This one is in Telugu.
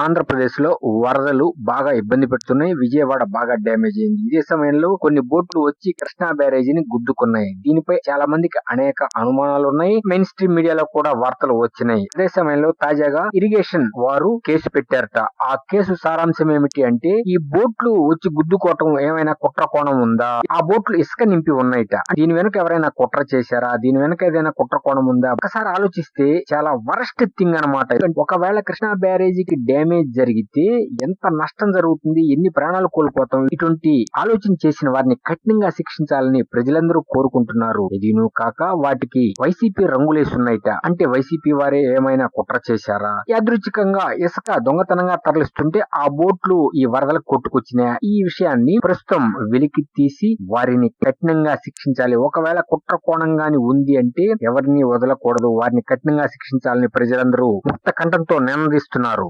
ఆంధ్రప్రదేశ్ లో వరదలు బాగా ఇబ్బంది పెడుతున్నాయి. విజయవాడ బాగా డ్యామేజ్ అయింది. ఇదే సమయంలో కొన్ని బోట్లు వచ్చి కృష్ణా బ్యారేజీని గుద్దుకున్నాయి. దీనిపై చాలా మందికి అనేక అనుమానాలు ఉన్నాయి. మెయిన్ స్ట్రీమ్ మీడియాలో కూడా వార్తలు వచ్చినాయి. అదే సమయంలో తాజాగా ఇరిగేషన్ వారు కేసు పెట్టారట. ఆ కేసు సారాంశం ఏమిటి అంటే, ఈ బోట్లు వచ్చి గుద్దుకోవటం ఏమైనా కుట్ర కోణం ఉందా? ఆ బోట్లు ఇసుక నింపి ఉన్నాయిట. దీని వెనుక ఎవరైనా కుట్ర చేశారా? దీని వెనుక ఏదైనా కుట్ర కోణం ఉందా? ఒకసారి ఆలోచిస్తే చాలా వరస్ట్ థింగ్ అనమాట. ఒకవేళ కృష్ణా బ్యారేజీకి డ్యామేజ్ జరిగితే ఎంత నష్టం జరుగుతుంది, ఎన్ని ప్రాణాలు కోల్పోతాం? ఇటువంటి ఆలోచన చేసిన వారిని కఠినంగా శిక్షించాలని ప్రజలందరూ కోరుకుంటున్నారు. ఇదిను కాక వాటికి వైసీపీ రంగులేస్తున్నాయిట. అంటే వైసీపీ వారే ఏమైనా కుట్ర చేశారా? యాదృచ్ఛికంగా ఇసుక దొంగతనంగా తరలిస్తుంటే ఆ బోట్లు ఈ వరదలకు కొట్టుకొచ్చినాయి. ఈ విషయాన్ని ప్రస్తుతం వెలికి తీసి వారిని కఠినంగా శిక్షించాలి. ఒకవేళ కుట్ర కోణంగాని ఉంది అంటే ఎవరిని వదలకూడదు, వారిని కఠినంగా శిక్షించాలని ప్రజలందరూ ముక్త కంఠంతో నినదిస్తున్నారు.